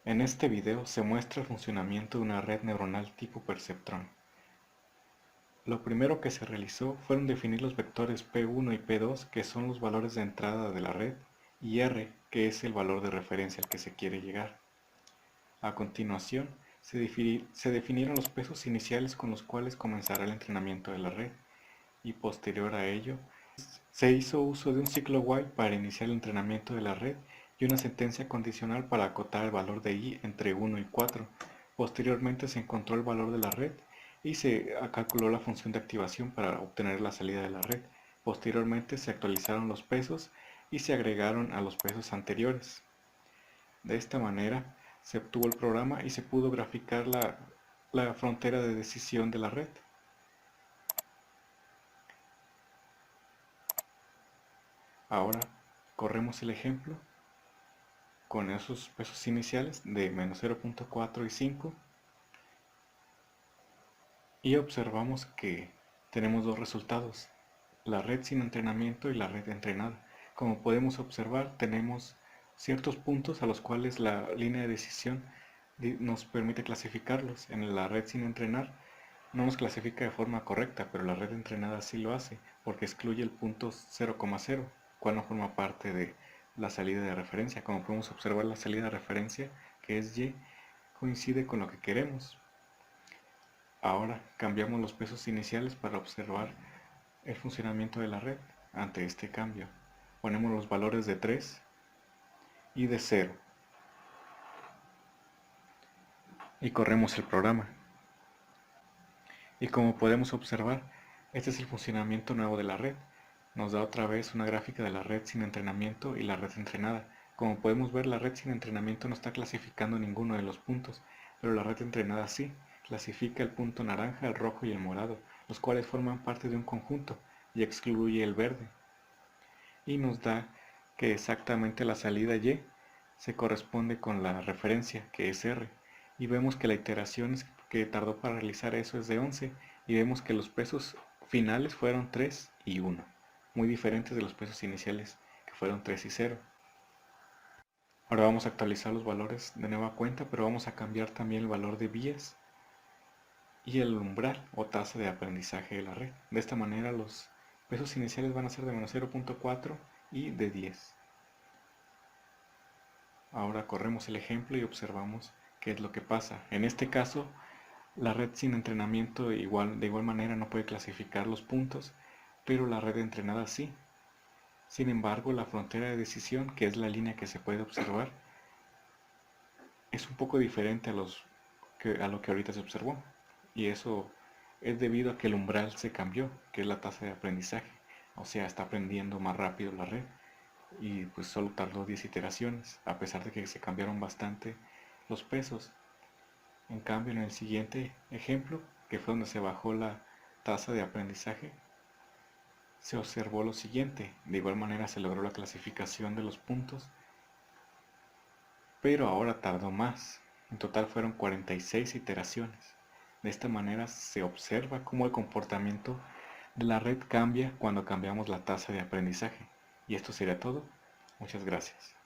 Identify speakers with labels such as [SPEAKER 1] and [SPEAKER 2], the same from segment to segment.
[SPEAKER 1] En este video se muestra el funcionamiento de una red neuronal tipo perceptrón. Lo primero que se realizó fueron definir los vectores P1 y P2, que son los valores de entrada de la red, y R, que es el valor de referencia al que se quiere llegar. A continuación, se definieron los pesos iniciales con los cuales comenzará el entrenamiento de la red, y posterior a ello, se hizo uso de un ciclo while para iniciar el entrenamiento de la red y una sentencia condicional para acotar el valor de i entre 1 y 4. Posteriormente se encontró el valor de la red y se calculó la función de activación para obtener la salida de la red. Posteriormente se actualizaron los pesos y se agregaron a los pesos anteriores. De esta manera se obtuvo el programa y se pudo graficar la frontera de decisión de la red. Ahora corremos el ejemplo con esos pesos iniciales de menos 0.4 y 5 y observamos que tenemos dos resultados, la red sin entrenamiento y la red entrenada. Como podemos observar, tenemos ciertos puntos a los cuales la línea de decisión nos permite clasificarlos. En la red sin entrenar no nos clasifica de forma correcta, pero la red entrenada sí lo hace, porque excluye el punto 0,0, cual no forma parte de la salida de referencia. Como podemos observar, la salida de referencia, que es y, coincide con lo que queremos. Ahora cambiamos los pesos iniciales para observar el funcionamiento de la red. Ante este cambio, ponemos los valores de 3 y de 0 y corremos el programa. Y como podemos observar, este es el funcionamiento nuevo de la red. Nos da otra vez una gráfica de la red sin entrenamiento y la red entrenada. Como podemos ver, la red sin entrenamiento no está clasificando ninguno de los puntos, pero la red entrenada sí, clasifica el punto naranja, el rojo y el morado, los cuales forman parte de un conjunto, y excluye el verde. Y nos da que exactamente la salida y se corresponde con la referencia, que es R, y vemos que la iteración que tardó para realizar eso es de 11, y vemos que los pesos finales fueron 3 y 1, muy diferentes de los pesos iniciales, que fueron 3 y 0. Ahora vamos a actualizar los valores de nueva cuenta, pero vamos a cambiar también el valor de vías y el umbral o tasa de aprendizaje de la red. De esta manera los pesos iniciales van a ser de menos 0.4 y de 10. Ahora corremos el ejemplo y observamos qué es lo que pasa. En este caso, la red sin entrenamiento de igual manera no puede clasificar los puntos, pero la red entrenada sí. Sin embargo, la frontera de decisión, que es la línea que se puede observar, es un poco diferente a lo que ahorita se observó. Y eso es debido a que el umbral se cambió, que es la tasa de aprendizaje. O sea, está aprendiendo más rápido la red y pues solo tardó 10 iteraciones, a pesar de que se cambiaron bastante los pesos. En cambio, en el siguiente ejemplo, que fue donde se bajó la tasa de aprendizaje, se observó lo siguiente. De igual manera se logró la clasificación de los puntos, pero ahora tardó más. En total fueron 46 iteraciones. De esta manera se observa cómo el comportamiento de la red cambia cuando cambiamos la tasa de aprendizaje. Y esto sería todo. Muchas gracias.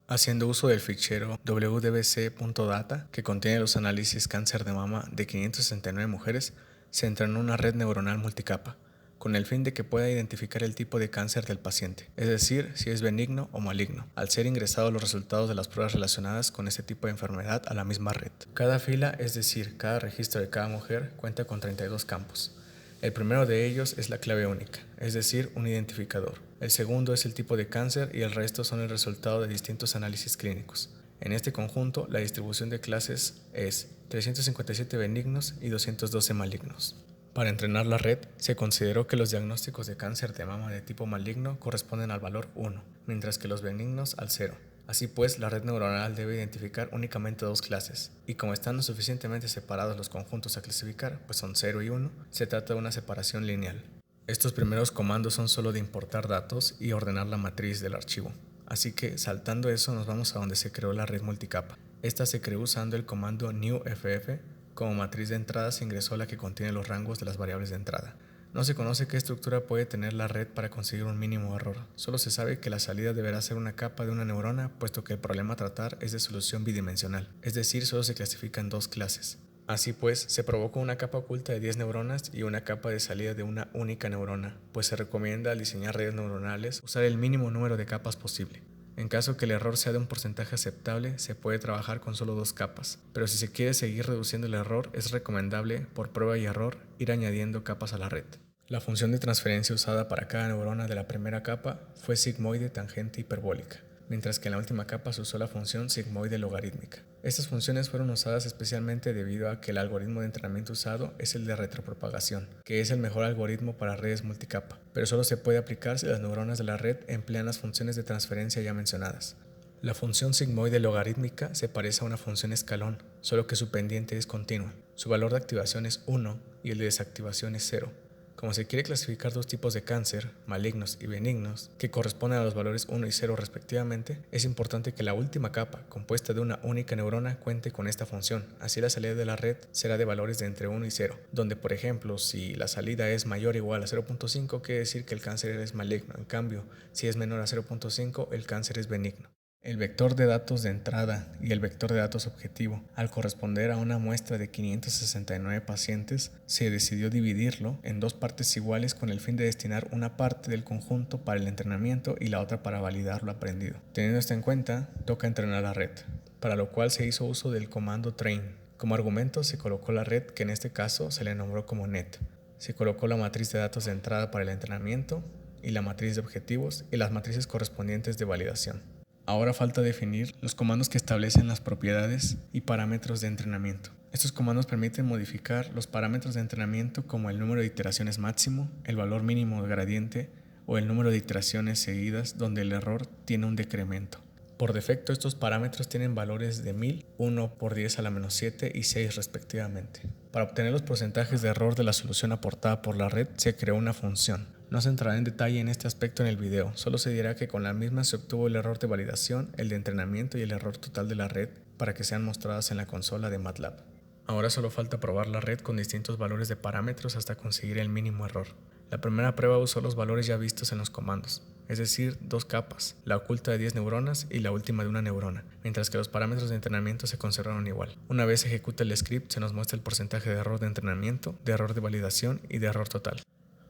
[SPEAKER 2] Haciendo uso del fichero wdbc.data que contiene los análisis cáncer de mama de 569 mujeres, se entrenó una red neuronal multicapa, con el fin de que pueda identificar el tipo de cáncer del paciente, es decir, si es benigno o maligno, al ser ingresados los resultados de las pruebas relacionadas con este tipo de enfermedad a la misma red. Cada fila, es decir, cada registro de cada mujer, cuenta con 32 campos. El primero de ellos es la clave única, es decir, un identificador. El segundo es el tipo de cáncer y el resto son el resultado de distintos análisis clínicos. En este conjunto, la distribución de clases es 357 benignos y 212 malignos. Para entrenar la red, se consideró que los diagnósticos de cáncer de mama de tipo maligno corresponden al valor 1, mientras que los benignos al 0. Así pues, la red neuronal debe identificar únicamente dos clases, y como están lo suficientemente separados los conjuntos a clasificar, pues son 0 y 1, se trata de una separación lineal. Estos primeros comandos son solo de importar datos y ordenar la matriz del archivo. Así que, saltando eso, nos vamos a donde se creó la red multicapa. Esta se creó usando el comando newFF. Como matriz de entrada se ingresó la que contiene los rangos de las variables de entrada. No se conoce qué estructura puede tener la red para conseguir un mínimo error. Solo se sabe que la salida deberá ser una capa de una neurona, puesto que el problema a tratar es de solución bidimensional, es decir, solo se clasifica en dos clases. Así pues, se provoca una capa oculta de 10 neuronas y una capa de salida de una única neurona, pues se recomienda al diseñar redes neuronales usar el mínimo número de capas posible. En caso que el error sea de un porcentaje aceptable, se puede trabajar con solo 2 capas, pero si se quiere seguir reduciendo el error, es recomendable, por prueba y error, ir añadiendo capas a la red. La función de transferencia usada para cada neurona de la primera capa fue sigmoide tangente hiperbólica, mientras que en la última capa se usó la función sigmoide logarítmica. Estas funciones fueron usadas especialmente debido a que el algoritmo de entrenamiento usado es el de retropropagación, que es el mejor algoritmo para redes multicapa, pero solo se puede aplicar si las neuronas de la red emplean las funciones de transferencia ya mencionadas. La función sigmoide logarítmica se parece a una función escalón, solo que su pendiente es continua. Su valor de activación es 1 y el de desactivación es 0. Como se quiere clasificar dos tipos de cáncer, malignos y benignos, que corresponden a los valores 1 y 0 respectivamente, es importante que la última capa, compuesta de una única neurona, cuente con esta función. Así la salida de la red será de valores de entre 1 y 0, donde por ejemplo, si la salida es mayor o igual a 0.5, quiere decir que el cáncer es maligno. En cambio, si es menor a 0.5, el cáncer es benigno. El vector de datos de entrada y el vector de datos objetivo, al corresponder a una muestra de 569 pacientes, se decidió dividirlo en dos partes iguales con el fin de destinar una parte del conjunto para el entrenamiento y la otra para validar lo aprendido. Teniendo esto en cuenta, toca entrenar la red, para lo cual se hizo uso del comando train. Como argumento se colocó la red, que en este caso se le nombró como net. Se colocó la matriz de datos de entrada para el entrenamiento y la matriz de objetivos y las matrices correspondientes de validación. Ahora falta definir los comandos que establecen las propiedades y parámetros de entrenamiento. Estos comandos permiten modificar los parámetros de entrenamiento como el número de iteraciones máximo, el valor mínimo de gradiente o el número de iteraciones seguidas donde el error tiene un decremento. Por defecto estos parámetros tienen valores de 1000, 1 por 10 a la menos 7 y 6 respectivamente. Para obtener los porcentajes de error de la solución aportada por la red se creó una función. No se entrará en detalle en este aspecto en el video, solo se dirá que con la misma se obtuvo el error de validación, el de entrenamiento y el error total de la red para que sean mostradas en la consola de MATLAB. Ahora solo falta probar la red con distintos valores de parámetros hasta conseguir el mínimo error. La primera prueba usó los valores ya vistos en los comandos, es decir, 2 capas, la oculta de 10 neuronas y la última de una neurona, mientras que los parámetros de entrenamiento se conservaron igual. Una vez ejecuta el script se nos muestra el porcentaje de error de entrenamiento, de error de validación y de error total.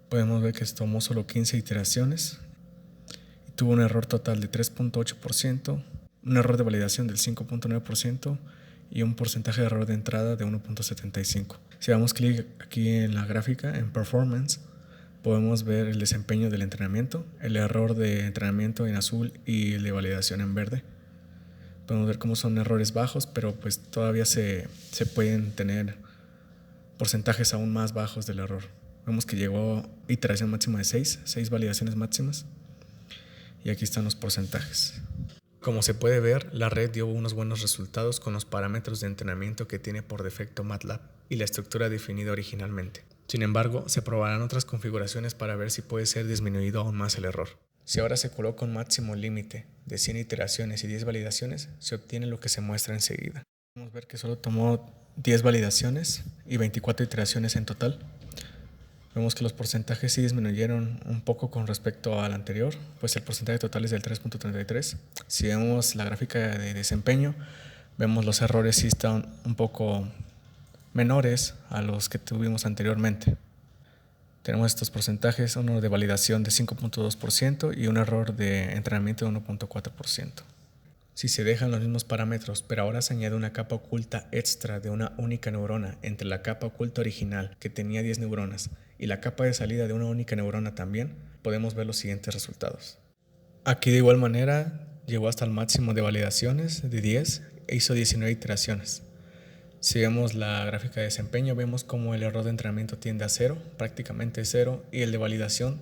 [SPEAKER 2] Podemos ver que se tomó solo 15 iteraciones y tuvo un error total de 3.8%, un error de validación del 5.9% y un porcentaje de error de entrada de 1.75. Si damos clic aquí en la gráfica, en Performance, podemos ver el desempeño del entrenamiento, el error de entrenamiento en azul y el de validación en verde. Podemos ver cómo son errores bajos, pero pues todavía se pueden tener porcentajes aún más bajos del error. Vemos que llegó a iteración máxima de 6 validaciones máximas. Y aquí están los porcentajes. Como se puede ver, la red dio unos buenos resultados con los parámetros de entrenamiento que tiene por defecto MATLAB y la estructura definida originalmente. Sin embargo, se probarán otras configuraciones para ver si puede ser disminuido aún más el error. Si ahora se coloca un máximo límite de 100 iteraciones y 10 validaciones, se obtiene lo que se muestra enseguida. Podemos ver que solo tomó 10 validaciones y 24 iteraciones en total. Vemos que los porcentajes sí disminuyeron un poco con respecto al anterior, pues el porcentaje total es del 3.33. Si vemos la gráfica de desempeño, vemos los errores sí están un poco menores a los que tuvimos anteriormente. Tenemos estos porcentajes, uno de validación de 5.2% y un error de entrenamiento de 1.4%. Si se dejan los mismos parámetros, pero ahora se añade una capa oculta extra de una única neurona entre la capa oculta original, que tenía 10 neuronas, y la capa de salida de una única neurona también, podemos ver los siguientes resultados. Aquí de igual manera llegó hasta el máximo de validaciones de 10 e hizo 19 iteraciones. Si vemos la gráfica de desempeño, vemos como el error de entrenamiento tiende a 0, prácticamente 0, y el de validación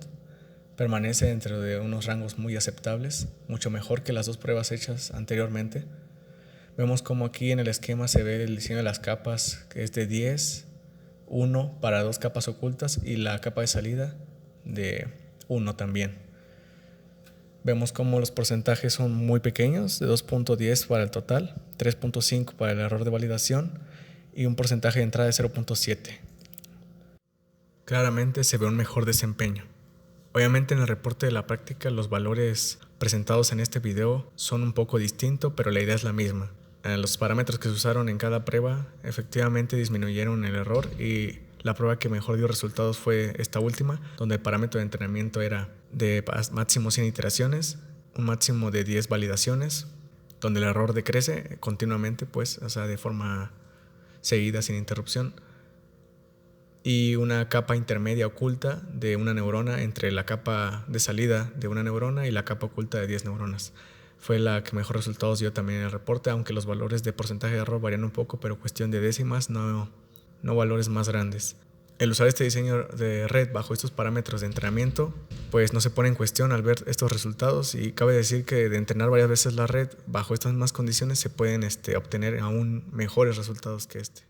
[SPEAKER 2] permanece dentro de unos rangos muy aceptables, mucho mejor que las dos pruebas hechas anteriormente. Vemos como aquí en el esquema se ve el diseño de las capas, que es de 10, 1 para 2 capas ocultas y la capa de salida de 1 también. Vemos como los porcentajes son muy pequeños, de 2.10 para el total, 3.5 para el error de validación y un porcentaje de entrada de 0.7. claramente se ve un mejor desempeño. Obviamente en el reporte de la práctica los valores presentados en este video son un poco distintos, pero la idea es la misma. Los parámetros que se usaron en cada prueba efectivamente disminuyeron el error, y la prueba que mejor dio resultados fue esta última, donde el parámetro de entrenamiento era de máximo 100 iteraciones, un máximo de 10 validaciones, donde el error decrece continuamente, de forma seguida, sin interrupción, y una capa intermedia oculta de una neurona entre la capa de salida de una neurona y la capa oculta de 10 neuronas. Fue la que mejor resultados dio también en el reporte, aunque los valores de porcentaje de error varían un poco, pero cuestión de décimas, no valores más grandes. El usar este diseño de red bajo estos parámetros de entrenamiento pues no se pone en cuestión al ver estos resultados, y cabe decir que de entrenar varias veces la red bajo estas mismas condiciones se pueden obtener aún mejores resultados que este.